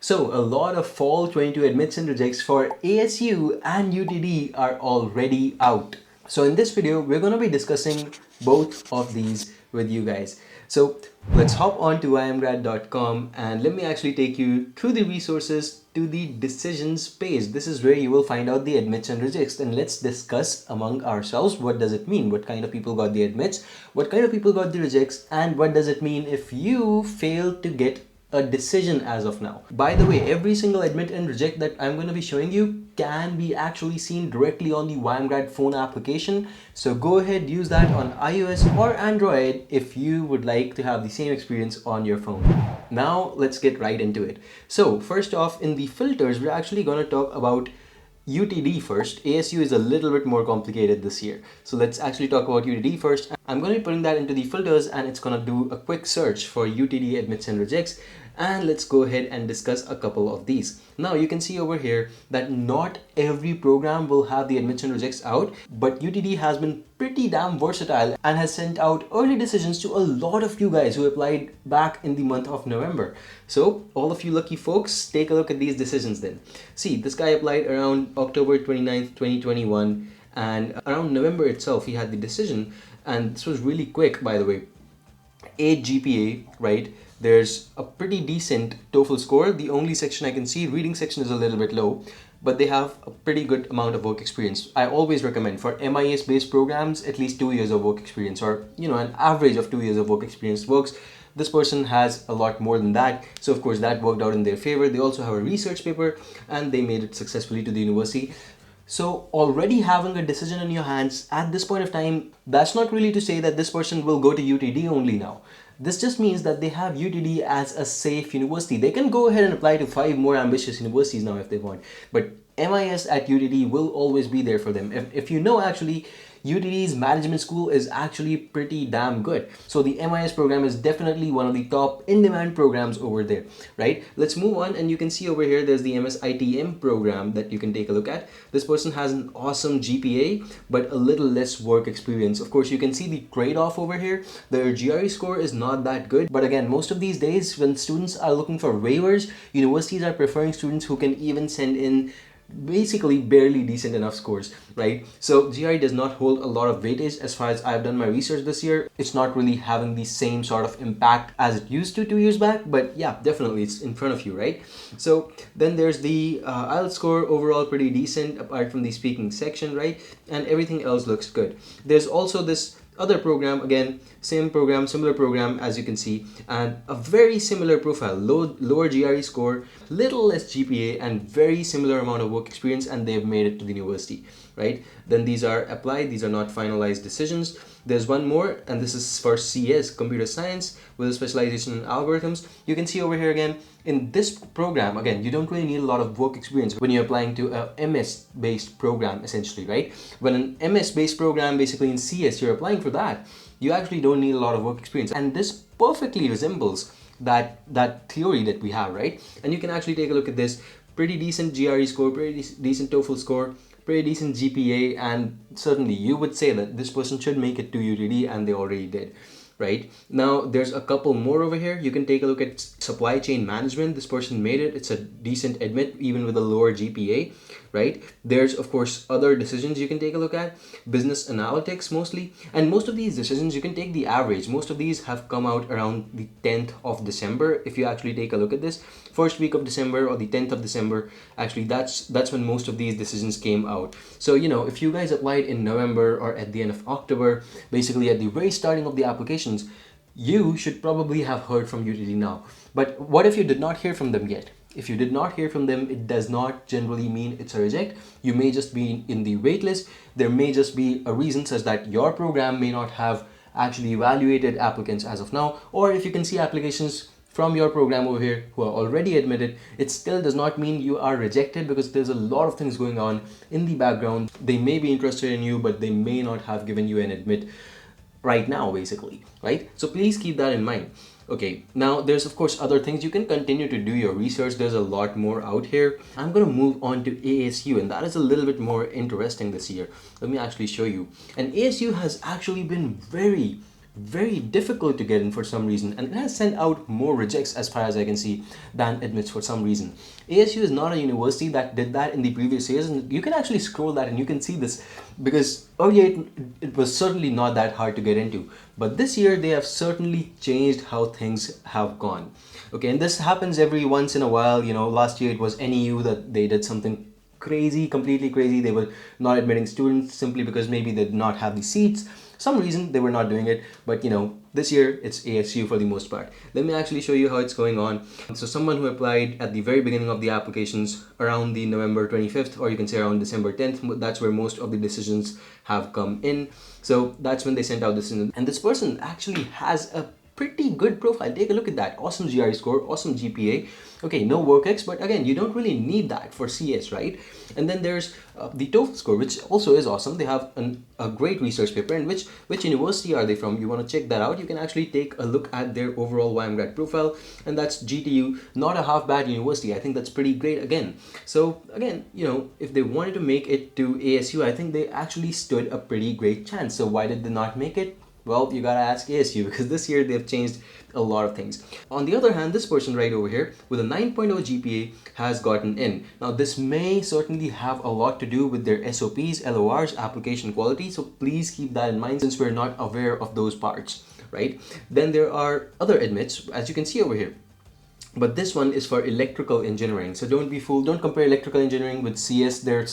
So a lot of fall 22 admits and rejects for ASU and UTD are already out. So in this video, we're going to be discussing both of these with you guys. So let's hop on to YMGrad.com and let me actually take you through the resources to the decisions page. This is where you will find out the admits and rejects, and let's discuss among ourselves what does it mean, what kind of people got the admits, what kind of people got the rejects, and what does it mean if you fail to get a decision as of now. By the way, every single admit and reject that I'm going to be showing you can be actually seen directly on the YMGrad phone application. So go ahead, use that on iOS or Android if you would like to have the same experience on your phone. Now let's get right into it. So first off, in the filters, we're actually going to talk about UTD first. ASU is a little bit more complicated this year. So let's actually talk about UTD first. I'm going to be putting that into the filters and it's going to do a quick search for UTD admits and rejects. And let's go ahead and discuss a couple of these. Now you can see over here that not every program will have the admits and rejects out, but UTD has been pretty damn versatile and has sent out early decisions to a lot of you guys who applied back in the month of November. So all of you lucky folks, take a look at these decisions then. See, this guy applied around October 29th, 2021, and around November itself he had the decision, and this was really quick, by the way. 8 GPA, right? There's a pretty decent TOEFL score. The only section I can see, reading section, is a little bit low, but they have a pretty good amount of work experience. I always recommend for MIS based programs at least 2 years of work experience, or an average of 2 years of work experience works. This person has a lot more than that, so of course that worked out in their favor. They also have a research paper and they made it successfully to the university. So already having a decision in your hands at this point of time, that's not really to say that this person will go to UTD only now. This just means that they have UTD as a safe university. They can go ahead and apply to 5 more ambitious universities now if they want. But MIS at UTD will always be there for them. If you know, actually, UTD's management school is actually pretty damn good. So the MIS program is definitely one of the top in-demand programs over there, right? Let's move on, and you can see over here there's the MSITM program that you can take a look at. This person has an awesome GPA, but a little less work experience. Of course, you can see the trade-off over here. Their GRE score is not that good, but again, most of these days when students are looking for waivers, universities are preferring students who can even send in basically barely decent enough scores, right? So GRE does not hold a lot of weightage as far as I've done my research this year. It's not really having the same sort of impact as it used to 2 years back, but yeah, definitely it's in front of you, right? So then there's the IELTS score, overall pretty decent apart from the speaking section, right? And everything else looks good. There's also this other program, again, same program, similar program as you can see, and a very similar profile, lower GRE score, little less GPA, and very similar amount of work experience, and they've made it to the university, right? Then these are applied, these are not finalized decisions. There's one more, and this is for CS, computer science, with a specialization in algorithms. You can see over here again, in this program, again, you don't really need a lot of work experience when you're applying to a MS-based program, essentially, right? When an MS-based program, basically in CS, you're applying for that, you actually don't need a lot of work experience. And this perfectly resembles that theory that we have, right? And you can actually take a look at this. Pretty decent GRE score, pretty decent TOEFL score, pretty decent GPA, and certainly you would say that this person should make it to UTD, and they already did. Right now, there's a couple more over here. You can take a look at supply chain management. This person made it. It's a decent admit, even with a lower GPA, right? There's, of course, other decisions you can take a look at. Business analytics mostly. And most of these decisions, you can take the average. Most of these have come out around the 10th of December. If you actually take a look at this, first week of December or the 10th of December, actually that's when most of these decisions came out. So, if you guys applied in November or at the end of October, basically at the very starting of the application, you should probably have heard from UTD now. But what if you did not hear from them yet? If you did not hear from them, it does not generally mean it's a reject. You may just be in the wait list. There may just be a reason such that your program may not have actually evaluated applicants as of now. Or if you can see applications from your program over here who are already admitted, it still does not mean you are rejected, because there's a lot of things going on in the background. They may be interested in you, but they may not have given you an admit right now, basically, right? So please keep that in mind. Okay, now there's of course other things. You can continue to do your research. There's a lot more out here. I'm going to move on to ASU, and that is a little bit more interesting this year. Let me actually show you. And ASU has actually been very very difficult to get in for some reason, and it has sent out more rejects as far as I can see than admits for some reason. ASU is not a university that did that in the previous years, and you can actually scroll that and you can see this, because earlier it was certainly not that hard to get into, but this year they have certainly changed how things have gone. Okay, and this happens every once in a while. You know, last year it was NEU that they did something crazy, completely crazy. They were not admitting students simply because maybe they did not have the seats. Some reason they were not doing it, but you know, this year it's ASU for the most part. Let me actually show you how it's going on. So someone who applied at the very beginning of the applications around the November 25th, or you can say around December 10th, that's where most of the decisions have come in. So that's when they sent out this, and this person actually has a pretty good profile. Take a look at that. Awesome GRE score, awesome GPA. Okay, no WorkX, but again, you don't really need that for CS, right? And then there's the TOEFL score, which also is awesome. They have a great research paper. And which university are they from? You want to check that out. You can actually take a look at their overall YMGrad profile, and that's GTU. Not a half bad university. I think that's pretty great again. So again, you know, if they wanted to make it to ASU, I think they actually stood a pretty great chance. So why did they not make it? Well, you gotta ask ASU, because this year they've changed a lot of things. On the other hand, this person right over here with a 9.0 GPA has gotten in. Now, this may certainly have a lot to do with their SOPs, LORs, application quality, so please keep that in mind since we're not aware of those parts, right? Then there are other admits, as you can see over here. But this one is for electrical engineering. So don't be fooled. Don't compare electrical engineering with CS. They're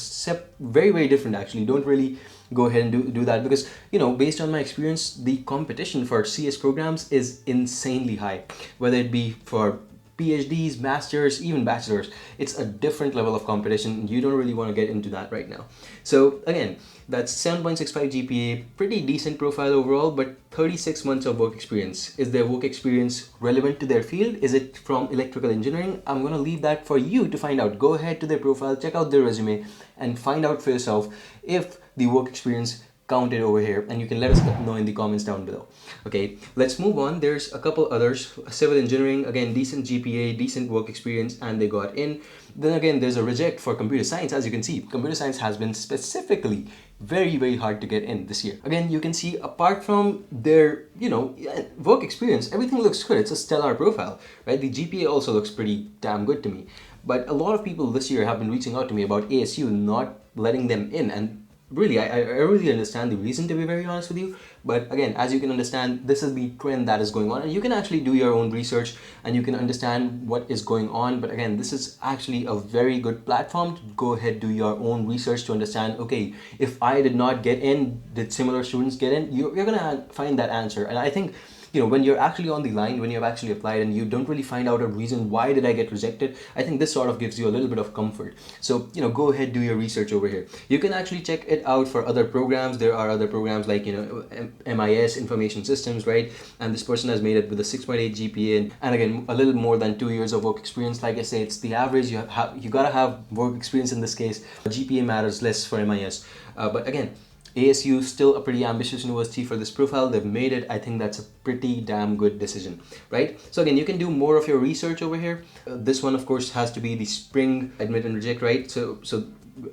very, very different actually. Don't really go ahead and do that, because, you know, based on my experience, the competition for CS programs is insanely high, whether it be for PhDs, masters, even bachelors. It's a different level of competition. You don't really want to get into that right now. So again, that's 7.65 GPA, pretty decent profile overall, but 36 months of work experience. Is their work experience relevant to their field? Is it from electrical engineering? I'm going to leave that for you to find out. Go ahead to their profile, check out their resume, and find out for yourself if the work experience counted over here, and you can let us know in the comments down below. Okay, let's move on. There's a couple others. Civil engineering, again, decent GPA, decent work experience, and they got in. Then again, there's a reject for computer science. As you can see, computer science has been specifically very, very hard to get in this year. Again, you can see apart from their, you know, work experience, everything looks good. It's a stellar profile, right? The GPA also looks pretty damn good to me. But a lot of people this year have been reaching out to me about ASU not letting them in, and really, I really understand the reason, to be very honest with you. But again, as you can understand, this is the trend that is going on, and you can actually do your own research and you can understand what is going on. But again, this is actually a very good platform to go ahead, do your own research to understand, okay, if I did not get in, did similar students get in? You're gonna find that answer. And I think, you know, when you're actually on the line, when you've actually applied and you don't really find out a reason why did I get rejected, I think this sort of gives you a little bit of comfort. So, you know, go ahead, do your research over here. You can actually check it out for other programs. There are other programs like, you know, MIS, Information Systems, right? And this person has made it with a 6.8 GPA, and again, a little more than 2 years of work experience. Like I say, it's the average. You gotta have work experience in this case. GPA matters less for MIS. But again, ASU is still a pretty ambitious university for this profile. They've made it. I think that's a pretty damn good decision, right? So again, you can do more of your research over here. This one, of course, has to be the spring admit and reject, right? So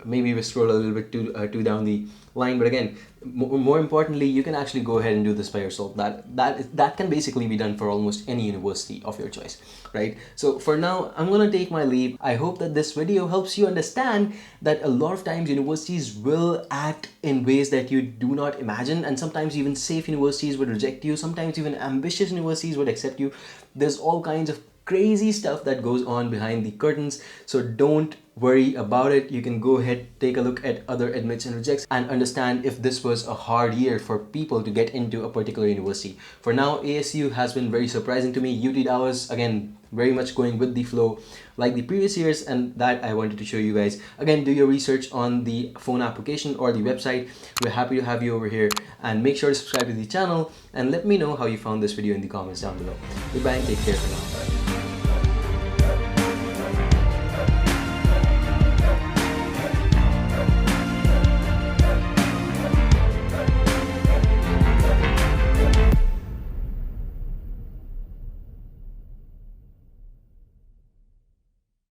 maybe we scroll a little bit too down the line, but again, more importantly, you can actually go ahead and do this by yourself. That can basically be done for almost any university of your choice, right? So for now, I'm gonna take my leave. I hope that this video helps you understand that a lot of times universities will act in ways that you do not imagine, and sometimes even safe universities would reject you. Sometimes even ambitious universities would accept you. There's all kinds of crazy stuff that goes on behind the curtains, so don't worry about it. You can go ahead, take a look at other admits and rejects, and understand if this was a hard year for people to get into a particular university. For now, ASU has been very surprising to me. UTD was, again, very much going with the flow like the previous years, and that I wanted to show you guys. Again, do your research on the phone application or the website. We're happy to have you over here, and make sure to subscribe to the channel and let me know how you found this video in the comments down below. Goodbye and take care for now.